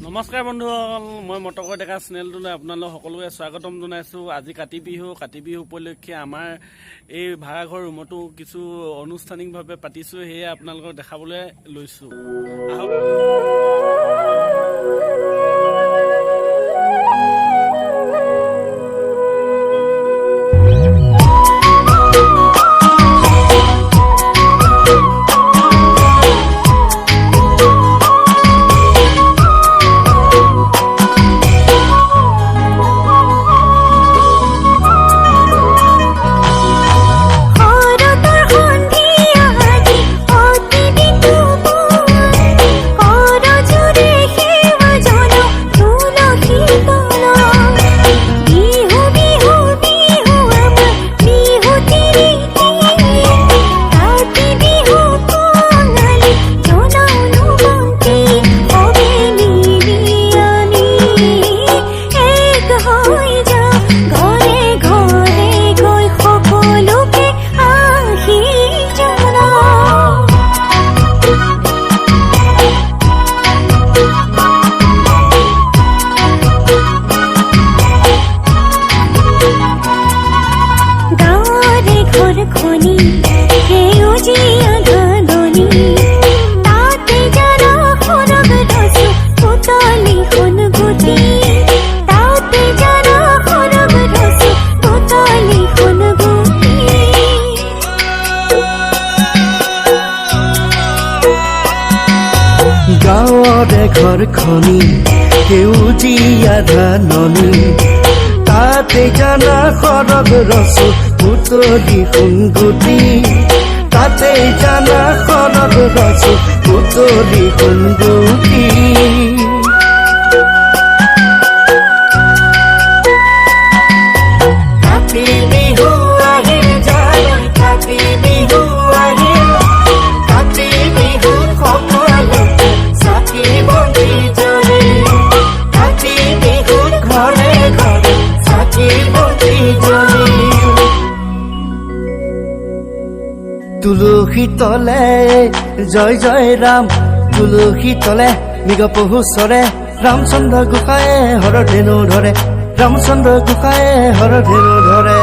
নমস্কাৰ বন্ধুসকল, মই মটকৰ ডেকা চেনেলটোলৈ আপোনালোক সকলোকে স্বাগতম জনাইছোঁ। আজি কাতি বিহু উপলক্ষে আমাৰ এই ভাড়াঘৰ ৰুমতো কিছু আনুষ্ঠানিকভাৱে পাতিছোঁ, সেয়ে আপোনালোকক দেখাবলৈ লৈছোঁ। আহক। গাঁৱৰে ঘৰখনি সেউজীয়া ধাননি, তাতে জানা সৰগ ৰচো পুতলি সোণগুটি, তাতে জানা সৰগ ৰচো পুতলি সোণগুটি। কাতি বিহু আহিল যায়, কাতি বিহু আহিল, কাতি বিহুত সকলোকে চাকি বন্তি জ্বলে, কাতি বিহুত ঘৰে ঘৰে চাকি বন্তি জ্বলে। তুলসী তলে জয় জয় ৰাম, তুলসী তলে মৃগ পহু চৰে, ৰামচন্দ্ৰ গোসাঁয়ে হৰধেনু ধৰে, ৰামচন্দ্ৰ গোসাঁয়ে হৰধেনু ধৰে।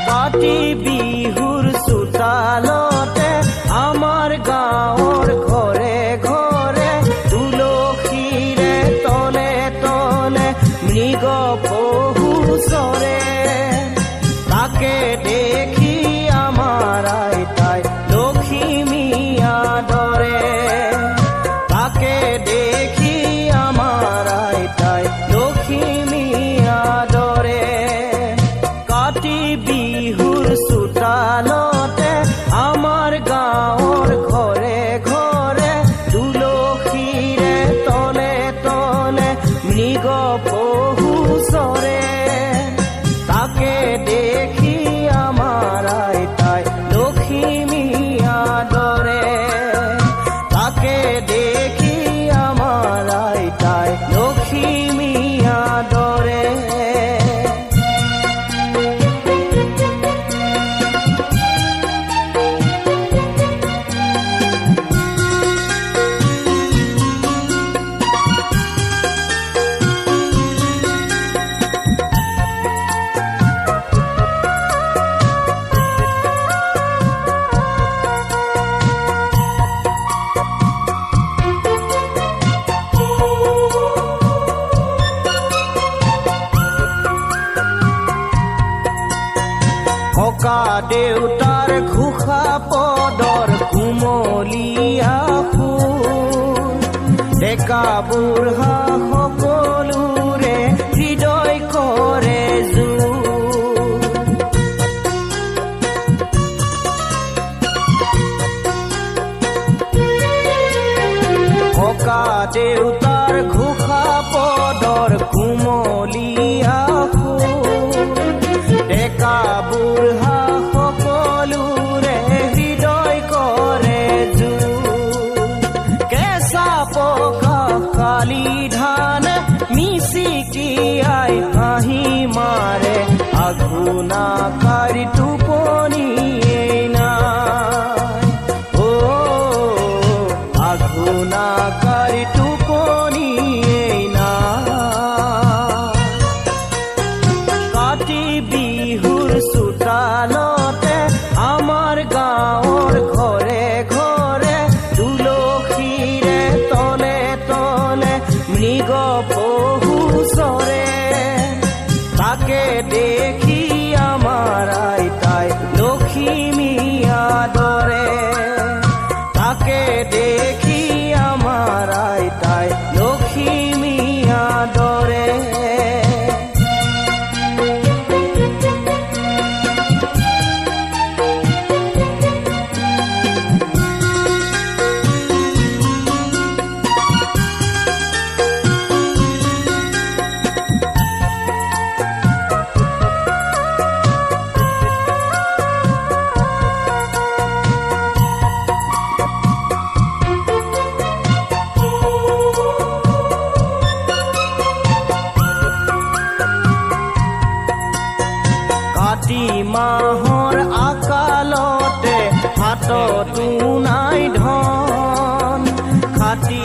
কাতি বিহুৰ চোতালতে আমাৰ গাঁৱৰ ঘৰে ঘৰে, তুলসীৰে তলে তলে মৃগ পহু চৰে, তাকে দেখি আমাৰ আইতাই লখিমী আদৰে, তাকে দেখি আমাৰ আইতাই লখিমী আদৰে। কাতি বিহুৰ চোতাল দেউতাৰ ঘোষা পদৰ কুমলীয়া ফুল ডেকা বুঢ়া সকলোৰে হৃদয় কৰে জোৰ ককা দেউতাৰ ঘোষা পদৰ কুমলীয়া ফুল ডেকা বুঢ়া সকলোৰে হৃদয় কৰে জোৰ কেঁচা পকা কালি ধান মিচিকিয়াই হাঁহি মাৰে আঘোনা কাৰি টোপনিয়েই নাই আঘোনা কাৰি টোপনিয়েই নাই কাতি বিহুৰ চোতালতে আমাৰ গাঁৱৰ ঘৰে ঘৰে তুলসীৰে তলে তলে মৃগ পহু চৰে তাকে দেখি আমাৰ আইতাই লখিমী আদৰে তাকে দেখি আমাৰ আইতাই লখিমী আদৰে কাতি মাহৰ আকালতে হাততো নাই ধন কাতি